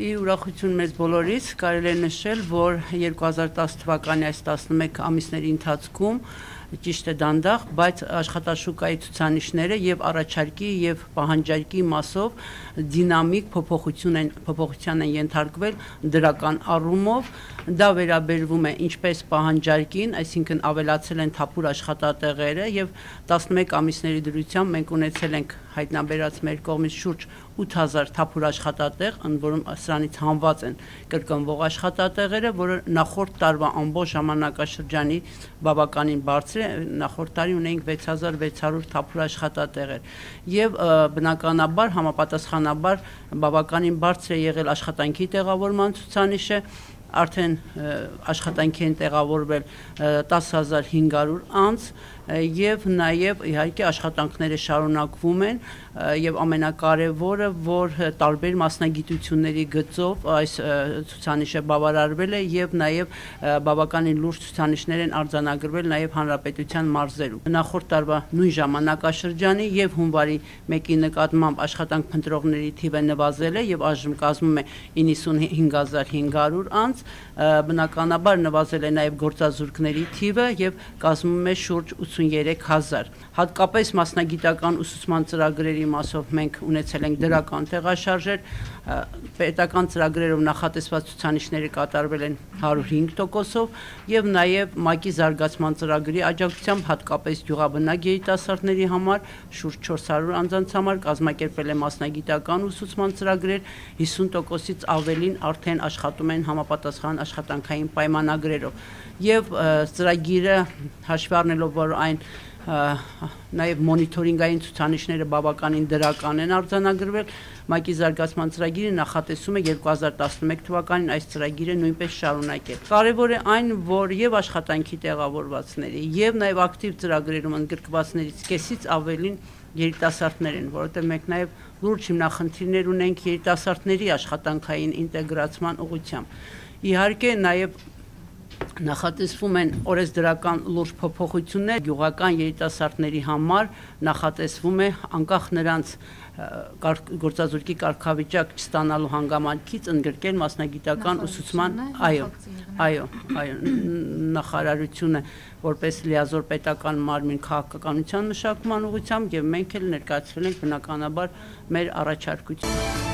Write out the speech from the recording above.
ի ուրախություն մեզ բոլորից կարելի է նշել, որ 2010 թվականի այս 11 ամիսների ընթացքում ճիշտ է դանդաղ, բայց աշխատաշուկայի ցուցանիշները եւ առաջարկի եւ պահանջարկի մասով դինամիկ փոփոխության են ենթարկվել դրական առումով, դա վերաբերվում է ինչպես պահանջարկին, այսինքն ավելացել են թափուր աշխատատեղերը եւ 11 ամիսների դրությամբ մենք ունեցել ենք հայտնաբերած մեր կողմից շուրջ 8000 թափուր աշխատատեղ, ընդ որում սրանից հանված են կրկնվող աշխատատեղերը, որը նախորդ տարվա ամբողջ ժամանակաշրջանի բավականին բարձր է, նախորդ տարի ունեինք 6600 թափուր աշխատատեղեր եւ բնականաբար համապատասխանաբար բավականին բարձր է եղել աշխատանքի տեղավորման ցուցանիշը, արդեն աշխատանքի են տեղավորվել 10500 անձ եւ նաեւ իհարկե աշխատանքները շարունակվում են եւ ամենակարևորը, որ տարբեր մասնագիտությունների գծով այս ցուցանիշը բավարարվել է եւ նաեւ բավականին լուրջ ցուցանիշներ են արձանագրվել նաեւ հանրապետության մարզերում։ Նախորդ տարվա նույն ժամանակաշրջանի եւ հունվարի 1-ի նկատմամբ աշխատանք փնտրողների թիվը նվազել է եւ այժմ կազմում է 95500 անձ, բնականաբար նվազել է նաեւ գործազուրկների թիվը եւ կազմում է շուրջ 83000։ Հատկապես մասնագիտական ուսուցման ծրագրերի մասով մենք ունեցել ենք դրական տեղաշարժեր, պետական ծրագրերով նախատեսված ցուցանիշները կատարվել են 105%-ով եւ նաեւ ՄԱԿ-ի զարգացման ծրագրի աջակցությամբ հատկապես գյուղաբնակ երիտասարդների համար շուրջ 400 անձանց համար կազմակերպվել է մասնագիտական ուսուցման ծրագրեր, 50%-ից ավելին արդեն աշխատում են համապատասխան աշխատանքային պայմանագրերով եւ ծրագիրը հաշվի առնելով, որ այն նաև մոնիթորինգային ցուցանիշները բավականին դրական են արձանագրվել, ՄԱԿ-ի զարգացման ծրագիրը նախատեսում է 2011 թվականին այս ծրագիրը նույնպես շարունակել։ Կարևոր է այն, որ եւ աշխատանքի տեղավորվածների եւ նաեւ ակտիվ ծրագրերում ընդգրկվածներից կեսից ավելին երիտասարդներ են, որովհետեւ մենք նաեւ լուրջ հիմնախնդիրներ ունենք երիտասարդների աշխատանքային ինտեգրացման ուղղությամբ։ Իհարկե նաեւ նախատեսվում են օրեսդրական լուրջ փոփոխություններ գյուղական երիտասարդների համար, նախատեսվում է անկախ նրանց գործազուրկի կարգավիճակ չստանալու հանգամանքից ընդգրկել մասնագիտական ուսուցման, այո, նախարարությունը որպես լիազոր պետական մարմին քաղաքականության մշակման ուղղությամբ եւ մենք էլ ներկայացրել ենք բնականաբար մեր առաջարկությունը։